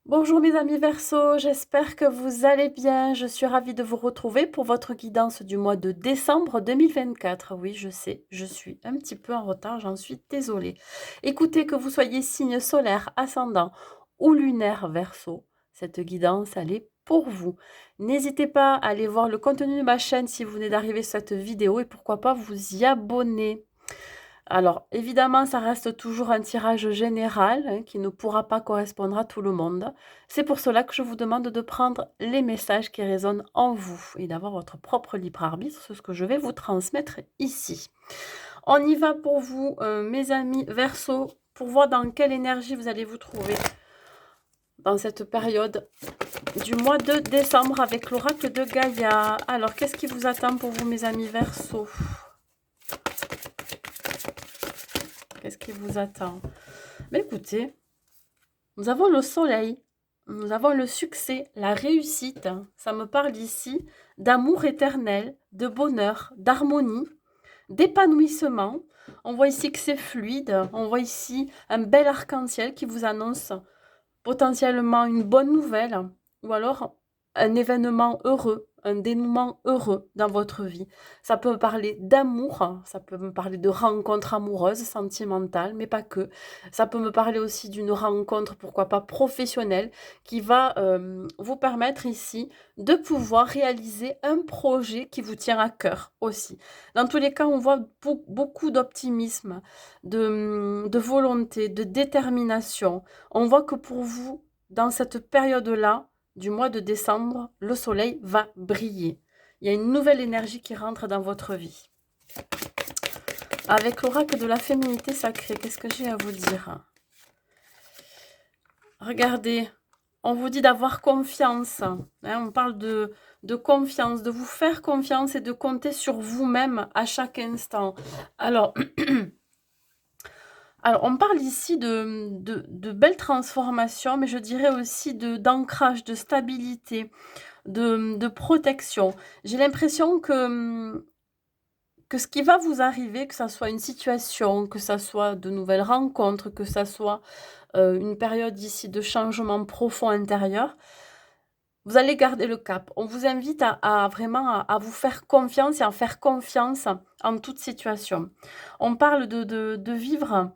Bonjour mes amis Verseau, j'espère que vous allez bien. Je suis ravie de vous retrouver pour votre guidance du mois de décembre 2024. Oui, je sais, je suis un petit peu en retard, j'en suis désolée. Écoutez, que vous soyez signe solaire, ascendant ou lunaire Verseau, cette guidance, elle est pour vous. N'hésitez pas à aller voir le contenu de ma chaîne si vous venez d'arriver sur cette vidéo et pourquoi pas vous y abonner. Alors, évidemment, ça reste toujours un tirage général qui ne pourra pas correspondre à tout le monde. C'est pour cela que je vous demande de prendre les messages qui résonnent en vous et d'avoir votre propre libre arbitre sur ce que je vais vous transmettre ici. On y va pour vous, mes amis Verseau, pour voir dans quelle énergie vous allez vous trouver dans cette période du mois de décembre avec l'oracle de Gaïa. Alors, qu'est-ce qui vous attend pour vous, mes amis Verseau? Qu'est-ce qui vous attend? Mais écoutez, nous avons le soleil, nous avons le succès, la réussite. Ça me parle ici d'amour éternel, de bonheur, d'harmonie, d'épanouissement. On voit ici que c'est fluide. On voit ici un bel arc-en-ciel qui vous annonce potentiellement une bonne nouvelle ou alors un événement heureux, un dénouement heureux dans votre vie. Ça peut me parler d'amour, ça peut me parler de rencontres amoureuses, sentimentales, mais pas que. Ça peut me parler aussi d'une rencontre, pourquoi pas professionnelle, qui va vous permettre ici de pouvoir réaliser un projet qui vous tient à cœur aussi. Dans tous les cas, on voit beaucoup d'optimisme, de volonté, de détermination. On voit que pour vous, dans cette période-là, du mois de décembre, le soleil va briller. Il y a une nouvelle énergie qui rentre dans votre vie. Avec l'oracle de la féminité sacrée, qu'est-ce que j'ai à vous dire? Regardez, on vous dit d'avoir confiance. Hein, on parle de confiance, de vous faire confiance et de compter sur vous-même à chaque instant. Alors, on parle ici de belles transformations, mais je dirais aussi d'ancrage, de stabilité, de protection. J'ai l'impression que ce qui va vous arriver, que ça soit une situation, que ça soit de nouvelles rencontres, que ça soit une période ici de changement profond intérieur, vous allez garder le cap. On vous invite à vraiment à vous faire confiance et à faire confiance en toute situation. On parle de vivre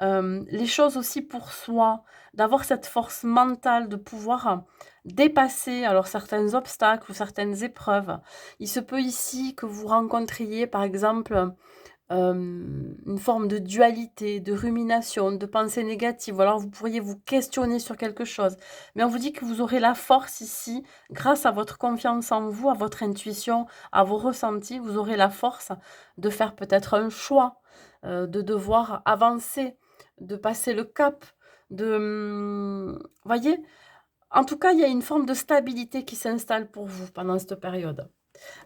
les choses aussi pour soi, d'avoir cette force mentale de pouvoir dépasser alors certains obstacles ou certaines épreuves. Il se peut ici que vous rencontriez par exemple une forme de dualité, de rumination, de pensée négative, ou alors vous pourriez vous questionner sur quelque chose. Mais on vous dit que vous aurez la force ici, grâce à votre confiance en vous, à votre intuition, à vos ressentis, vous aurez la force de faire peut-être un choix, de devoir avancer, de passer le cap, voyez? En tout cas, il y a une forme de stabilité qui s'installe pour vous pendant cette période.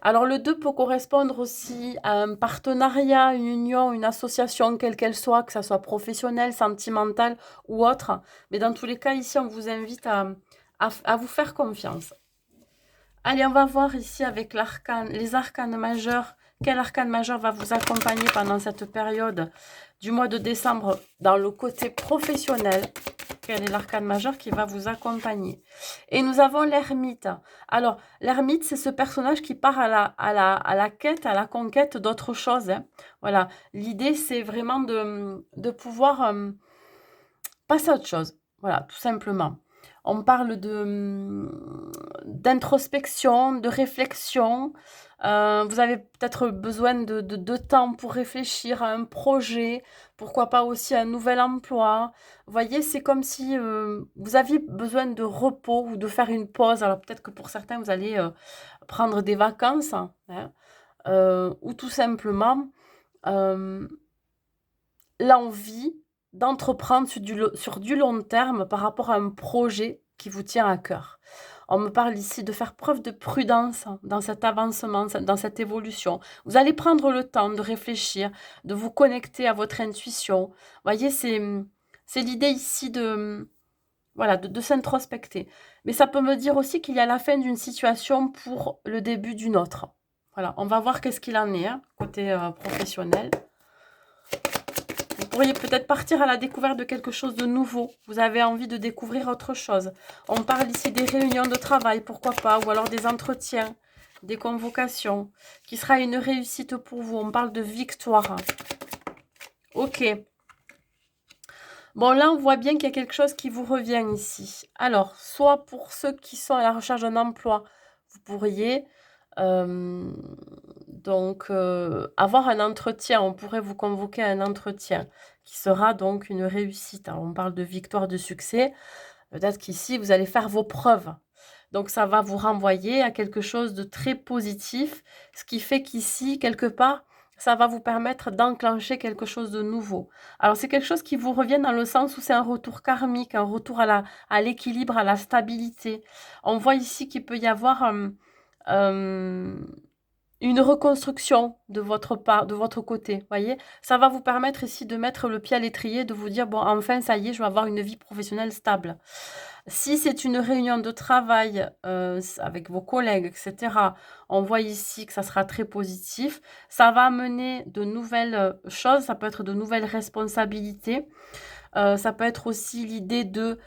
Alors le 2 peut correspondre aussi à un partenariat, une union, une association, quelle qu'elle soit, que ça soit professionnelle, sentimentale ou autre. Mais dans tous les cas, ici, on vous invite à vous faire confiance. Allez, on va voir ici avec les arcanes majeurs. Quel arcane majeur va vous accompagner pendant cette période du mois de décembre dans le côté professionnel? Quel est l'arcane majeur qui va vous accompagner? Et nous avons l'ermite. Alors, l'ermite, c'est ce personnage qui part à la quête, à la conquête d'autre chose. Hein. Voilà. L'idée, c'est vraiment de pouvoir passer à autre chose. Voilà, tout simplement. On parle d'introspection, de réflexion. Vous avez peut-être besoin de temps pour réfléchir à un projet, pourquoi pas aussi à un nouvel emploi. Vous voyez, c'est comme si vous aviez besoin de repos ou de faire une pause. Alors peut-être que pour certains, vous allez prendre des vacances, hein, ou tout simplement euh, l'envie d'entreprendre sur du long terme par rapport à un projet qui vous tient à cœur. On me parle ici de faire preuve de prudence dans cet avancement, dans cette évolution. Vous allez prendre le temps de réfléchir, de vous connecter à votre intuition. Vous voyez, c'est l'idée ici voilà, de s'introspecter. Mais ça peut me dire aussi qu'il y a la fin d'une situation pour le début d'une autre. Voilà, on va voir qu'est-ce qu'il en est, hein, côté professionnel. Vous pourriez peut-être partir à la découverte de quelque chose de nouveau. Vous avez envie de découvrir autre chose. On parle ici des réunions de travail, pourquoi pas, ou alors des entretiens, des convocations, qui sera une réussite pour vous. On parle de victoire. Ok. Bon, là, on voit bien qu'il y a quelque chose qui vous revient ici. Alors, soit pour ceux qui sont à la recherche d'un emploi, vous pourriez avoir un entretien. On pourrait vous convoquer à un entretien qui sera donc une réussite. Alors, on parle de victoire, de succès. Peut-être qu'ici, vous allez faire vos preuves. Donc, ça va vous renvoyer à quelque chose de très positif, ce qui fait qu'ici, quelque part, ça va vous permettre d'enclencher quelque chose de nouveau. Alors, c'est quelque chose qui vous revient dans le sens où c'est un retour karmique, un retour à l'équilibre, à la stabilité. On voit ici qu'il peut y avoir une reconstruction de votre part, de votre côté, voyez. Ça va vous permettre ici de mettre le pied à l'étrier, de vous dire, bon, enfin, ça y est, je vais avoir une vie professionnelle stable. Si c'est une réunion de travail avec vos collègues, etc., on voit ici que ça sera très positif. Ça va amener de nouvelles choses, ça peut être de nouvelles responsabilités. Ça peut être aussi l'idée de...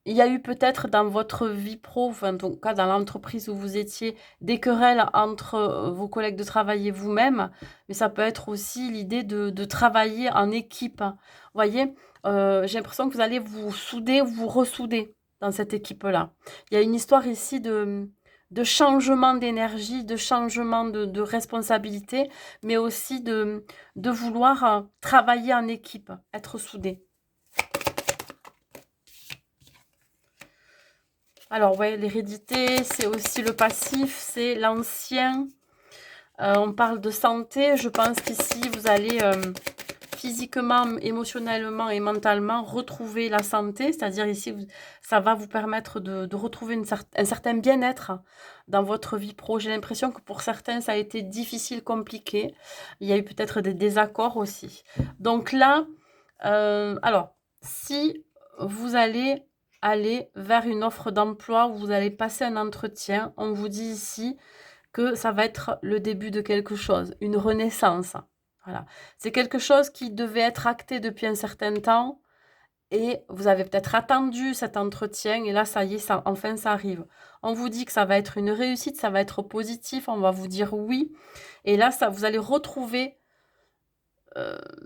il y a eu peut-être dans votre vie pro, enfin, en tout cas dans l'entreprise où vous étiez, des querelles entre vos collègues de travail et vous-même, mais ça peut être aussi l'idée de travailler en équipe. Vous voyez, j'ai l'impression que vous allez vous souder ou vous ressouder dans cette équipe-là. Il y a une histoire ici de changement d'énergie, de changement de responsabilité, mais aussi de vouloir travailler en équipe, être soudé. Alors, ouais, l'hérédité, c'est aussi le passif, c'est l'ancien. On parle de santé. Je pense qu'ici, vous allez physiquement, émotionnellement et mentalement retrouver la santé. C'est-à-dire ici, ça va vous permettre de retrouver un certain bien-être dans votre vie pro. J'ai l'impression que pour certains, ça a été difficile, compliqué. Il y a eu peut-être des désaccords aussi. Donc là, alors, si vous allez aller vers une offre d'emploi où vous allez passer un entretien, on vous dit ici que ça va être le début de quelque chose, une renaissance. Voilà. C'est quelque chose qui devait être acté depuis un certain temps et vous avez peut-être attendu cet entretien et là, ça y est, enfin, ça arrive. On vous dit que ça va être une réussite, ça va être positif, on va vous dire oui. Et là, vous allez retrouver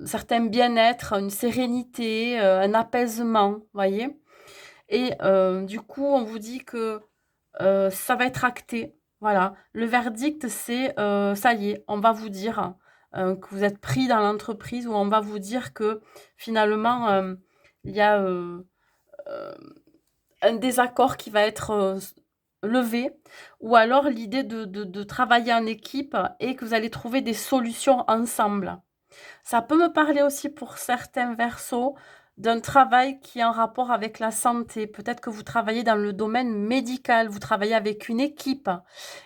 certain bien-être, une sérénité, un apaisement, voyez. Et du coup, on vous dit que ça va être acté. Voilà. Le verdict, c'est ça y est, on va vous dire que vous êtes pris dans l'entreprise ou on va vous dire que finalement, il y a un désaccord qui va être levé ou alors l'idée de travailler en équipe et que vous allez trouver des solutions ensemble. Ça peut me parler aussi pour certains versos d'un travail qui est en rapport avec la santé. Peut-être que vous travaillez dans le domaine médical, vous travaillez avec une équipe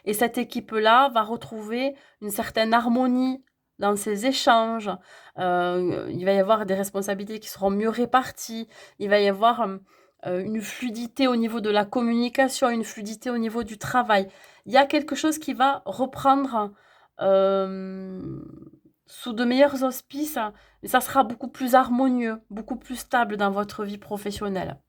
et cette équipe-là va retrouver une certaine harmonie dans ses échanges. Il va y avoir des responsabilités qui seront mieux réparties. Il va y avoir une fluidité au niveau de la communication, une fluidité au niveau du travail. Il y a quelque chose qui va reprendre sous de meilleurs auspices, mais ça sera beaucoup plus harmonieux, beaucoup plus stable dans votre vie professionnelle.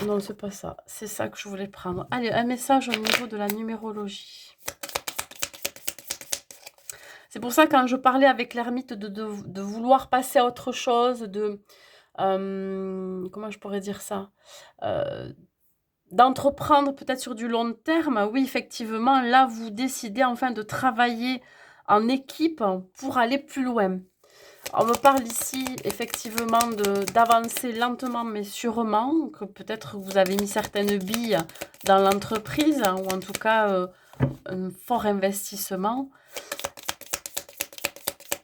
Non, c'est pas ça. C'est ça que je voulais prendre. Allez, un message au niveau de la numérologie. C'est pour ça, quand je parlais avec l'ermite de vouloir passer à autre chose, comment je pourrais dire ça d'entreprendre peut-être sur du long terme, oui, effectivement, là, vous décidez enfin de travailler en équipe pour aller plus loin. On me parle ici, effectivement, d'avancer lentement mais sûrement, que peut-être vous avez mis certaines billes dans l'entreprise, ou en tout cas, un fort investissement.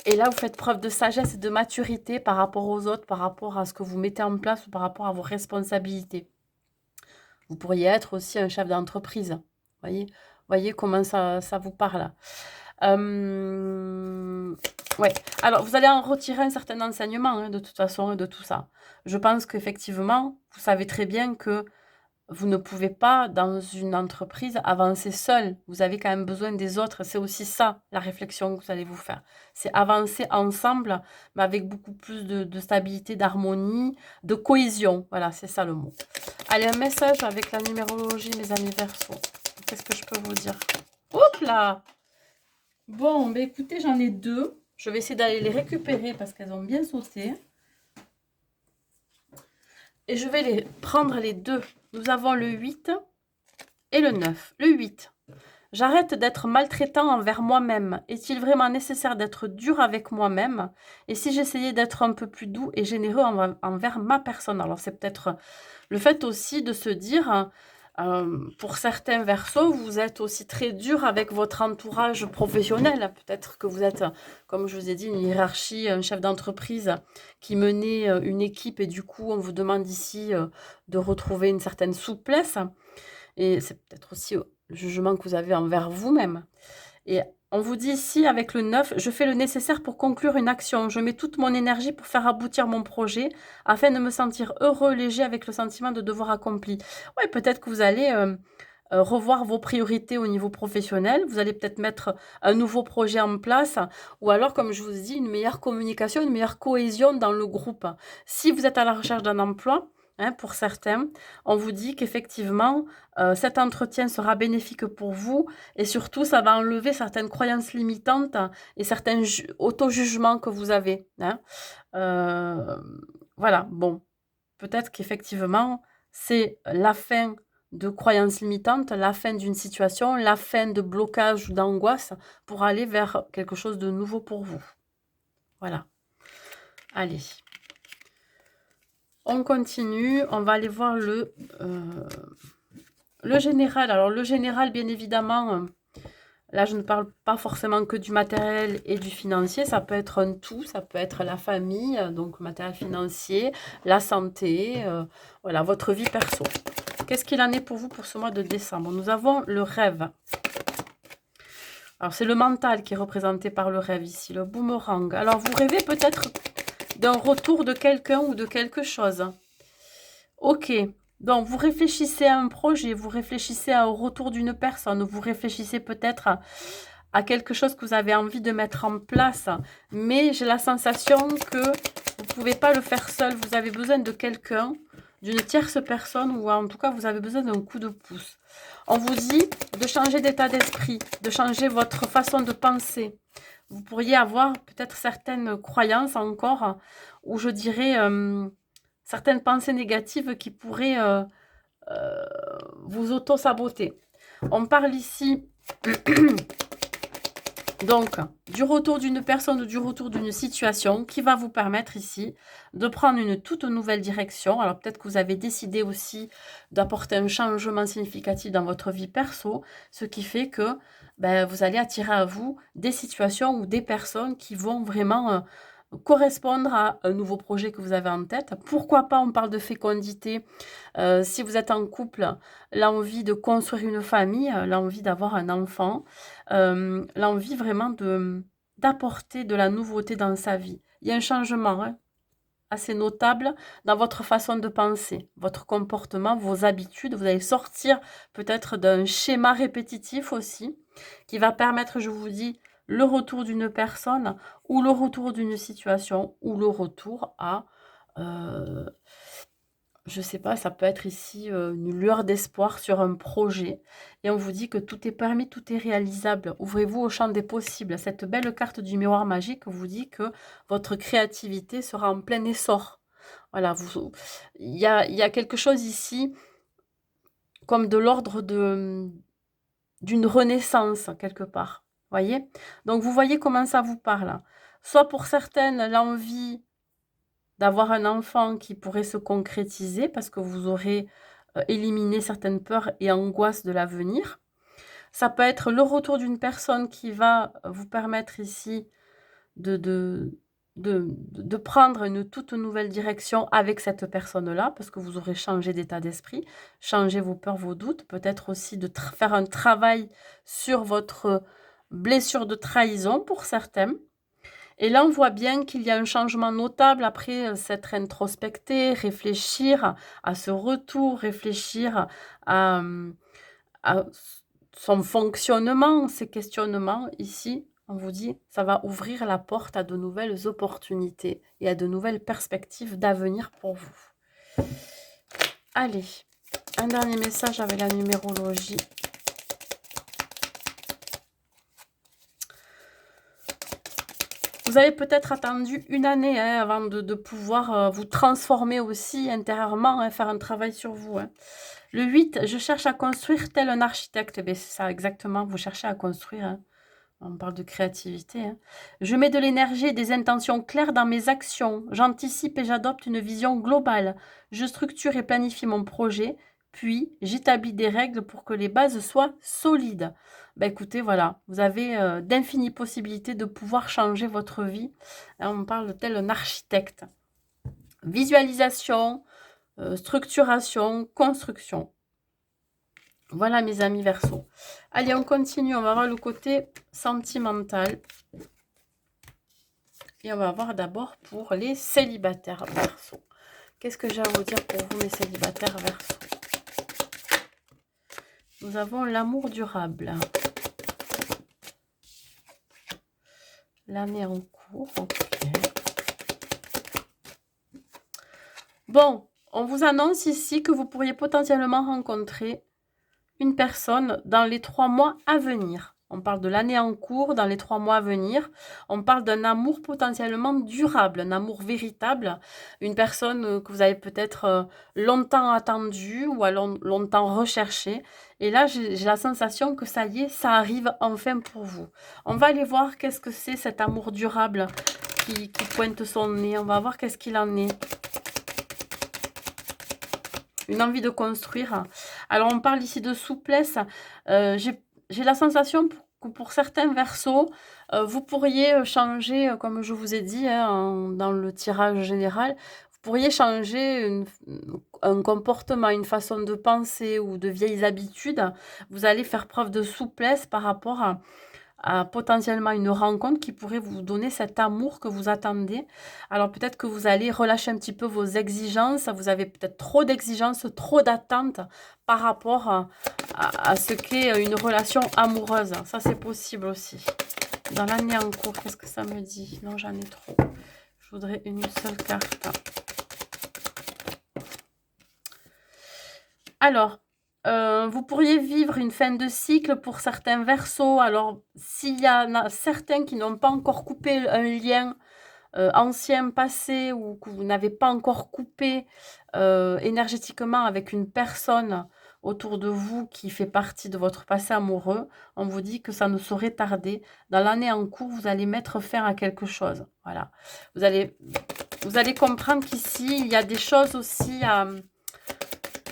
Et là, vous faites preuve de sagesse et de maturité par rapport aux autres, par rapport à ce que vous mettez en place ou par rapport à vos responsabilités. Vous pourriez être aussi un chef d'entreprise. Voyez comment ça vous parle. Ouais. Alors, vous allez en retirer un certain enseignement, de toute façon, de tout ça. Je pense qu'effectivement, vous savez très bien que vous ne pouvez pas, dans une entreprise, avancer seul. Vous avez quand même besoin des autres. C'est aussi ça, la réflexion que vous allez vous faire. C'est avancer ensemble, mais avec beaucoup plus de stabilité, d'harmonie, de cohésion. Voilà, c'est ça le mot. Allez, un message avec la numérologie, mes amis Verseaux. Qu'est-ce que je peux vous dire? Hop là! Bon, ben écoutez, j'en ai deux. Je vais essayer d'aller les récupérer parce qu'elles ont bien sauté. Et je vais les prendre les deux. Nous avons le 8 et le 9. Le 8. J'arrête d'être maltraitant envers moi-même. Est-il vraiment nécessaire d'être dur avec moi-même? Et si j'essayais d'être un peu plus doux et généreux envers ma personne? Alors c'est peut-être le fait aussi de se dire, pour certains Verseaux, vous êtes aussi très dur avec votre entourage professionnel. Peut-être que vous êtes, comme je vous ai dit, une hiérarchie, un chef d'entreprise qui menait une équipe et du coup, on vous demande ici de retrouver une certaine souplesse. Et c'est peut-être aussi le jugement que vous avez envers vous-même. Et on vous dit ici, avec le 9, je fais le nécessaire pour conclure une action. Je mets toute mon énergie pour faire aboutir mon projet afin de me sentir heureux, léger, avec le sentiment de devoir accompli. Oui, peut-être que vous allez revoir vos priorités au niveau professionnel. Vous allez peut-être mettre un nouveau projet en place ou alors, comme je vous ai dit, une meilleure communication, une meilleure cohésion dans le groupe. Si vous êtes à la recherche d'un emploi, pour certains, on vous dit qu'effectivement, cet entretien sera bénéfique pour vous et surtout, ça va enlever certaines croyances limitantes et certains auto-jugements que vous avez. Voilà, bon, peut-être qu'effectivement, c'est la fin de croyances limitantes, la fin d'une situation, la fin de blocage ou d'angoisse pour aller vers quelque chose de nouveau pour vous. Voilà. Allez. On continue, on va aller voir le général. Alors le général, bien évidemment, là je ne parle pas forcément que du matériel et du financier, ça peut être un tout, ça peut être la famille, donc matériel financier, la santé, voilà, votre vie perso. Qu'est-ce qu'il en est pour vous pour ce mois de décembre? Nous avons le rêve. Alors c'est le mental qui est représenté par le rêve ici, le boomerang. Alors vous rêvez peut-être d'un retour de quelqu'un ou de quelque chose. Ok, donc vous réfléchissez à un projet, vous réfléchissez au retour d'une personne, vous réfléchissez peut-être à quelque chose que vous avez envie de mettre en place, mais j'ai la sensation que vous ne pouvez pas le faire seul, vous avez besoin de quelqu'un, d'une tierce personne, ou en tout cas vous avez besoin d'un coup de pouce. On vous dit de changer d'état d'esprit, de changer votre façon de penser. Vous pourriez avoir peut-être certaines croyances encore, ou je dirais certaines pensées négatives qui pourraient vous auto-saboter. On parle ici donc du retour d'une personne ou du retour d'une situation qui va vous permettre ici de prendre une toute nouvelle direction. Alors peut-être que vous avez décidé aussi d'apporter un changement significatif dans votre vie perso, ce qui fait que vous allez attirer à vous des situations ou des personnes qui vont vraiment correspondre à un nouveau projet que vous avez en tête. Pourquoi pas, on parle de fécondité. Si vous êtes en couple, l'envie de construire une famille, l'envie d'avoir un enfant, l'envie vraiment d'apporter de la nouveauté dans sa vie. Il y a un changement assez notable dans votre façon de penser, votre comportement, vos habitudes. Vous allez sortir peut-être d'un schéma répétitif aussi, qui va permettre, je vous dis, le retour d'une personne ou le retour d'une situation ou le retour à, je ne sais pas, ça peut être ici une lueur d'espoir sur un projet. Et on vous dit que tout est permis, tout est réalisable. Ouvrez-vous au champ des possibles. Cette belle carte du miroir magique vous dit que votre créativité sera en plein essor. Voilà, il y a quelque chose ici comme de l'ordre d'une renaissance quelque part. Voyez? Donc vous voyez comment ça vous parle. Soit pour certaines, l'envie d'avoir un enfant qui pourrait se concrétiser parce que vous aurez éliminé certaines peurs et angoisses de l'avenir. Ça peut être le retour d'une personne qui va vous permettre ici de prendre une toute nouvelle direction avec cette personne-là, parce que vous aurez changé d'état d'esprit, changé vos peurs, vos doutes, peut-être aussi de faire un travail sur votre blessure de trahison pour certains. Et là, on voit bien qu'il y a un changement notable après s'être introspecté, réfléchir à ce retour, réfléchir à, à son fonctionnement, ses questionnements. Ici, on vous dit, ça va ouvrir la porte à de nouvelles opportunités et à de nouvelles perspectives d'avenir pour vous. Allez, un dernier message avec la numérologie. Vous avez peut-être attendu une année avant de pouvoir vous transformer aussi intérieurement, faire un travail sur vous. Le 8, je cherche à construire tel un architecte. C'est ça exactement, vous cherchez à construire. On parle de créativité. Je mets de l'énergie et des intentions claires dans mes actions. J'anticipe et j'adopte une vision globale. Je structure et planifie mon projet. Puis, j'établis des règles pour que les bases soient solides. Écoutez, voilà, vous avez d'infinies possibilités de pouvoir changer votre vie. On parle de tel un architecte. Visualisation, structuration, construction. Voilà mes amis Verseau. Allez, on continue. On va voir le côté sentimental. Et on va voir d'abord pour les célibataires Verseau. Qu'est-ce que j'ai à vous dire pour vous, mes célibataires Verseau? Nous avons l'amour durable. L'année en cours. Ok. Bon, on vous annonce ici que vous pourriez potentiellement rencontrer une personne dans les 3 mois à venir. On parle de l'année en cours, dans les 3 mois à venir. On parle d'un amour potentiellement durable, un amour véritable. Une personne que vous avez peut-être longtemps attendue ou longtemps recherchée. Et là, j'ai la sensation que ça y est, ça arrive enfin pour vous. On va aller voir qu'est-ce que c'est cet amour durable qui pointe son nez. On va voir qu'est-ce qu'il en est. Une envie de construire. Alors, on parle ici de souplesse. J'ai la sensation que pour certains Verseaux, vous pourriez changer, comme je vous ai dit dans le tirage général, vous pourriez changer un comportement, une façon de penser ou de vieilles habitudes. Vous allez faire preuve de souplesse par rapport à potentiellement une rencontre qui pourrait vous donner cet amour que vous attendez. Alors peut-être que vous allez relâcher un petit peu vos exigences, vous avez peut-être trop d'exigences, trop d'attentes par rapport à ce qu'est une relation amoureuse. Ça c'est possible aussi. Dans l'année en cours, qu'est-ce que ça me dit? Non, j'en ai trop. Je voudrais une seule carte. Alors, vous pourriez vivre une fin de cycle pour certains Verseaux. Alors, s'il y en a certains qui n'ont pas encore coupé un lien ancien, passé, ou que vous n'avez pas encore coupé énergétiquement avec une personne autour de vous qui fait partie de votre passé amoureux, on vous dit que ça ne saurait tarder. Dans l'année en cours, vous allez mettre fin à quelque chose. Voilà. Vous allez comprendre qu'ici, il y a des choses aussi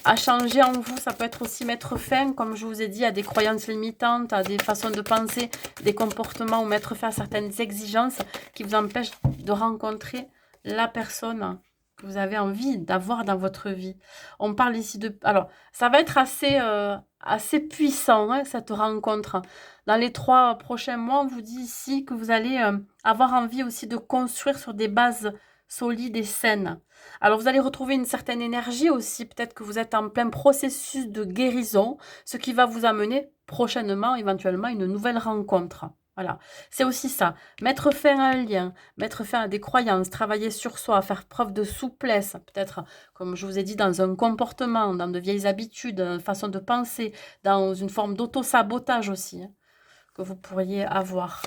à changer en vous. Ça peut être aussi mettre fin, comme je vous ai dit, à des croyances limitantes, à des façons de penser, des comportements, ou mettre fin à certaines exigences qui vous empêchent de rencontrer la personne que vous avez envie d'avoir dans votre vie. On parle ici de... Alors, ça va être assez puissant, cette rencontre. Dans les 3 prochains mois, on vous dit ici que vous allez avoir envie aussi de construire sur des bases solides et saines. Alors, vous allez retrouver une certaine énergie aussi. Peut-être que vous êtes en plein processus de guérison, ce qui va vous amener prochainement, éventuellement, une nouvelle rencontre. Voilà, c'est aussi ça. Mettre fin à un lien, mettre fin à des croyances, travailler sur soi, faire preuve de souplesse, peut-être, comme je vous ai dit, dans un comportement, dans de vieilles habitudes, une façon de penser, dans une forme d'auto-sabotage aussi, que vous pourriez avoir.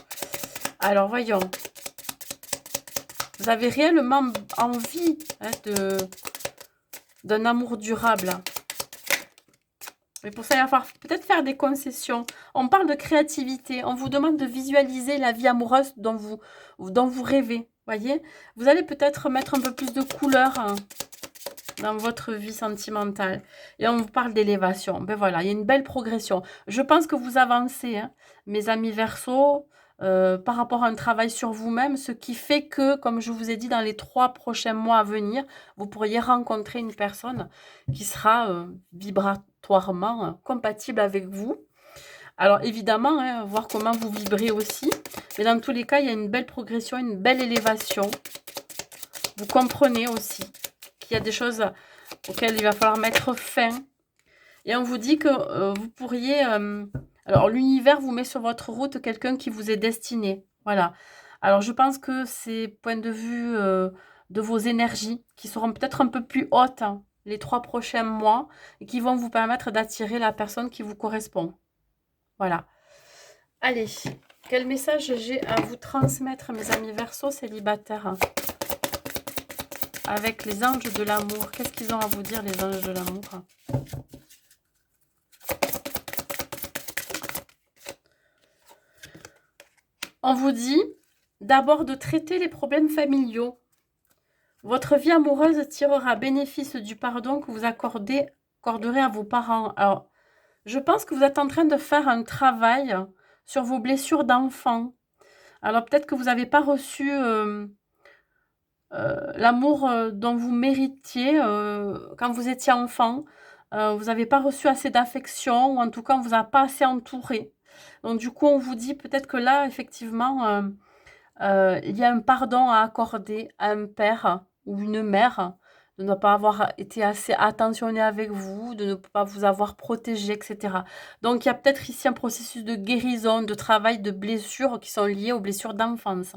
Alors, voyons. Vous avez réellement envie d'un amour durable. Mais pour ça, il va falloir peut-être faire des concessions. On parle de créativité. On vous demande de visualiser la vie amoureuse dont vous rêvez. Voyez, vous allez peut-être mettre un peu plus de couleur dans votre vie sentimentale. Et on vous parle d'élévation. Ben voilà, il y a une belle progression. Je pense que vous avancez, mes amis Verseaux, par rapport à un travail sur vous-même, ce qui fait que, comme je vous ai dit, dans les 3 prochains mois à venir, vous pourriez rencontrer une personne qui sera vibratoirement compatible avec vous. Alors évidemment, voir comment vous vibrez aussi. Mais dans tous les cas, il y a une belle progression, une belle élévation. Vous comprenez aussi qu'il y a des choses auxquelles il va falloir mettre fin. Et on vous dit que vous pourriez... alors, l'univers vous met sur votre route quelqu'un qui vous est destiné. Voilà. Alors, je pense que c'est point de vue de vos énergies qui seront peut-être un peu plus hautes hein, les 3 prochains mois et qui vont vous permettre d'attirer la personne qui vous correspond. Voilà. Allez, quel message j'ai à vous transmettre, mes amis Verseaux célibataires? Avec les anges de l'amour. Qu'est-ce qu'ils ont à vous dire, les anges de l'amour? On vous dit d'abord de traiter les problèmes familiaux. Votre vie amoureuse tirera bénéfice du pardon que vous accorderez à vos parents. Alors, je pense que vous êtes en train de faire un travail sur vos blessures d'enfant. Alors, peut-être que vous n'avez pas reçu l'amour dont vous méritiez quand vous étiez enfant. Vous n'avez pas reçu assez d'affection, ou en tout cas, on ne vous a pas assez entouré. Donc, du coup, on vous dit peut-être que là, effectivement, il y a un pardon à accorder à un père ou une mère de ne pas avoir été assez attentionné avec vous, de ne pas vous avoir protégé, etc. Donc, il y a peut-être ici un processus de guérison, de travail, de blessures qui sont liées aux blessures d'enfance.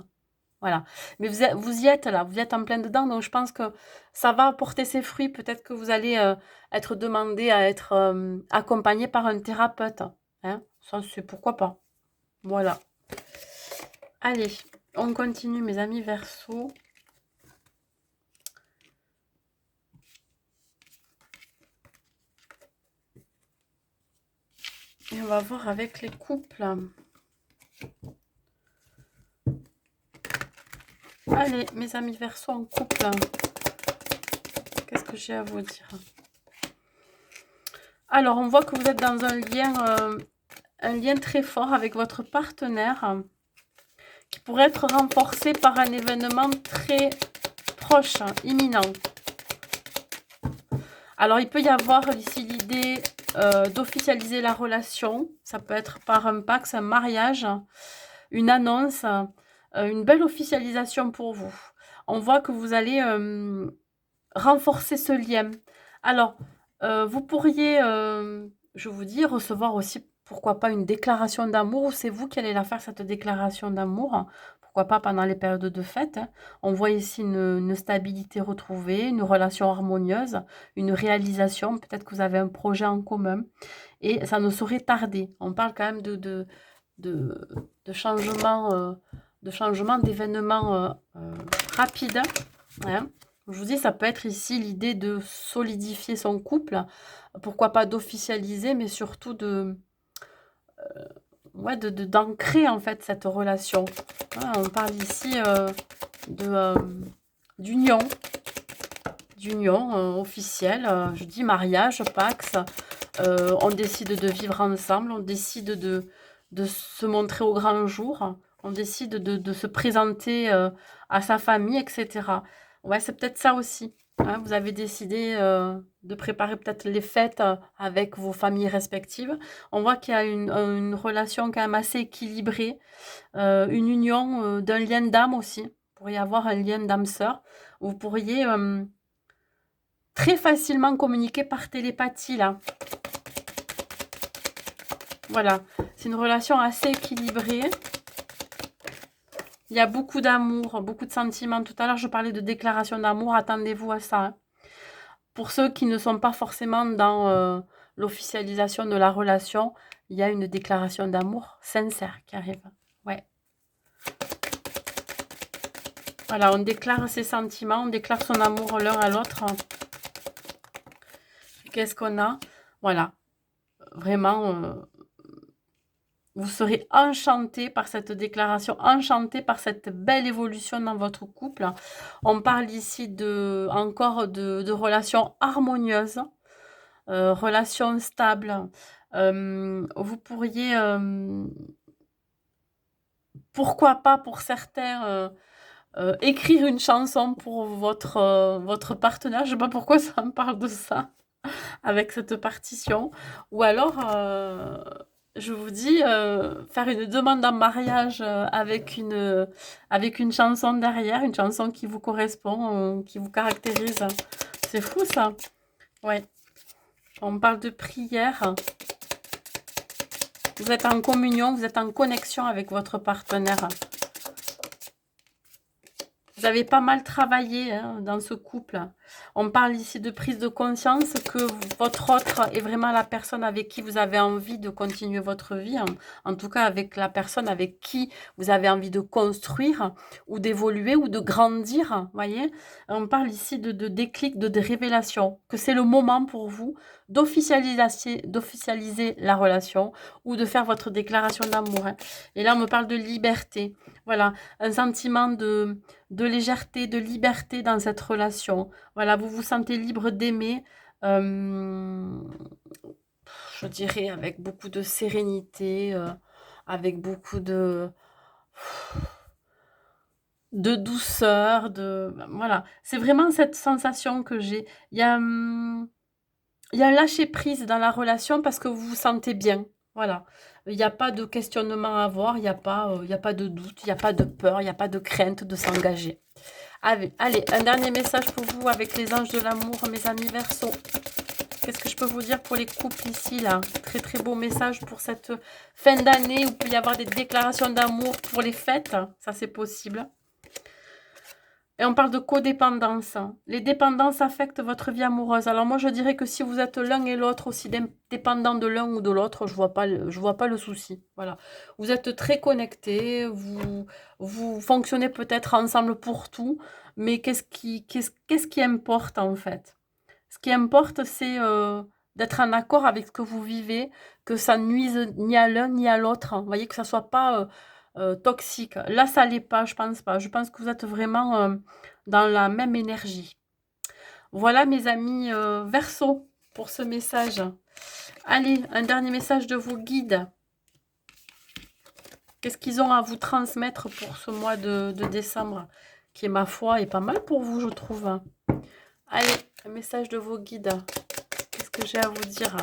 Voilà. Mais vous y êtes là, vous êtes en plein dedans, donc je pense que ça va apporter ses fruits. Peut-être que vous allez être demandé à être accompagné par un thérapeute. Hein. Ça, c'est pourquoi pas. Voilà. Allez, on continue, mes amis Verseaux. Et on va voir avec les couples. Allez, mes amis Verseaux en couple. Qu'est-ce que j'ai à vous dire? Alors, on voit que vous êtes dans un lien très fort avec votre partenaire qui pourrait être renforcé par un événement très proche, imminent. Alors, il peut y avoir ici l'idée d'officialiser la relation. Ça peut être par un pax, un mariage, une annonce, une belle officialisation pour vous. On voit que vous allez renforcer ce lien. Alors, vous pourriez, je vous dis, recevoir aussi, pourquoi pas, une déclaration d'amour, ou c'est vous qui allez la faire, cette déclaration d'amour. Pourquoi pas pendant les périodes de fête. Hein. On voit ici une stabilité retrouvée, une relation harmonieuse, une réalisation. Peut-être que vous avez un projet en commun. Et ça ne saurait tarder. On parle quand même de changement, d'événements rapides. Hein. Je vous dis, ça peut être ici l'idée de solidifier son couple. Pourquoi pas d'officialiser, mais surtout d'ancrer en fait cette relation. Hein, on parle ici d'union, officielle. Je dis mariage, pax. On décide de vivre ensemble, on décide de se montrer au grand jour, on décide de se présenter à sa famille, etc. Ouais, c'est peut-être ça aussi. Hein, vous avez décidé de préparer peut-être les fêtes avec vos familles respectives. On voit qu'il y a une relation quand même assez équilibrée, une union d'un lien d'âme aussi. Il pourrait y avoir un lien d'âme-sœur. Vous pourriez très facilement communiquer par télépathie là. Voilà, c'est une relation assez équilibrée. Il y a beaucoup d'amour, beaucoup de sentiments. Tout à l'heure, je parlais de déclaration d'amour. Attendez-vous à ça. Hein. Pour ceux qui ne sont pas forcément dans l'officialisation de la relation, il y a une déclaration d'amour sincère qui arrive. Ouais. Voilà, on déclare ses sentiments, on déclare son amour l'un à l'autre. Qu'est-ce qu'on a? Voilà. Vraiment... vous serez enchanté par cette déclaration, enchanté par cette belle évolution dans votre couple. On parle ici encore de relations harmonieuses, relations stables. Vous pourriez, pourquoi pas pour certains, écrire une chanson pour votre partenaire. Je ne sais pas pourquoi ça me parle de ça avec cette partition. Ou alors... je vous dis, faire une demande en mariage, avec une chanson derrière, une chanson qui vous correspond, qui vous caractérise. C'est fou ça. Ouais, on parle de prière. Vous êtes en communion, vous êtes en connexion avec votre partenaire. Vous avez pas mal travaillé hein, dans ce couple. On parle ici de prise de conscience que votre autre est vraiment la personne avec qui vous avez envie de continuer votre vie. En tout cas, avec la personne avec qui vous avez envie de construire ou d'évoluer ou de grandir. Voyez, on parle ici de déclic, de révélation, que c'est le moment pour vous d'officialiser la relation ou de faire votre déclaration d'amour. Hein. Et là, on me parle de liberté. Voilà, un sentiment de légèreté, de liberté dans cette relation. Voilà, vous vous sentez libre d'aimer, je dirais avec beaucoup de sérénité, avec beaucoup de douceur, voilà. C'est vraiment cette sensation que j'ai. Il y a un lâcher prise dans la relation parce que vous vous sentez bien. Voilà. Il n'y a pas de questionnement à avoir, il y a pas de doute, il n'y a pas de peur, il n'y a pas de crainte de s'engager. Allez, un dernier message pour vous avec les anges de l'amour, mes amis Verseau. Qu'est-ce que je peux vous dire pour les couples ici, là? Très, très beau message pour cette fin d'année où il peut y avoir des déclarations d'amour pour les fêtes. Ça, c'est possible. Et on parle de codépendance. Les dépendances affectent votre vie amoureuse. Alors moi, je dirais que si vous êtes l'un et l'autre aussi dépendants de l'un ou de l'autre, je vois pas le souci. Voilà. Vous êtes très connectés, vous fonctionnez peut-être ensemble pour tout, mais qu'est-ce qui importe en fait? Ce qui importe, c'est d'être en accord avec ce que vous vivez, que ça ne nuise ni à l'un ni à l'autre. Vous voyez, que ça soit pas toxique. Là, ça l'est pas, je pense pas. Je pense que vous êtes vraiment dans la même énergie. Voilà, mes amis Verseau, pour ce message. Allez, un dernier message de vos guides. Qu'est-ce qu'ils ont à vous transmettre pour ce mois de décembre, qui est, ma foi, est pas mal pour vous, je trouve. Allez, un message de vos guides. Qu'est-ce que j'ai à vous dire?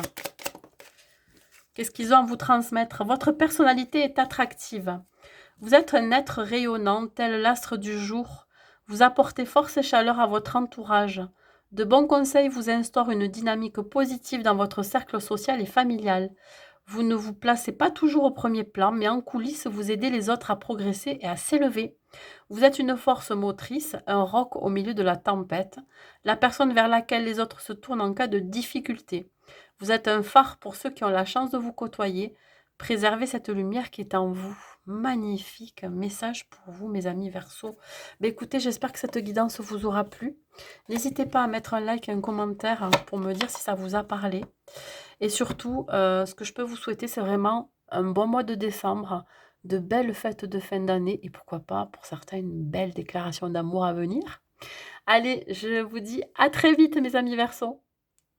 Qu'est-ce qu'ils ont à vous transmettre? Votre personnalité est attractive. Vous êtes un être rayonnant, tel l'astre du jour. Vous apportez force et chaleur à votre entourage. De bons conseils vous instaurent une dynamique positive dans votre cercle social et familial. Vous ne vous placez pas toujours au premier plan, mais en coulisses, vous aidez les autres à progresser et à s'élever. Vous êtes une force motrice, un roc au milieu de la tempête, la personne vers laquelle les autres se tournent en cas de difficulté. Vous êtes un phare pour ceux qui ont la chance de vous côtoyer. Préservez cette lumière qui est en vous. Magnifique message pour vous, mes amis Verseau. Écoutez, j'espère que cette guidance vous aura plu. N'hésitez pas à mettre un like et un commentaire pour me dire si ça vous a parlé. Et surtout, ce que je peux vous souhaiter, c'est vraiment un bon mois de décembre, de belles fêtes de fin d'année et pourquoi pas, pour certains, une belle déclaration d'amour à venir. Allez, je vous dis à très vite, mes amis Verseau.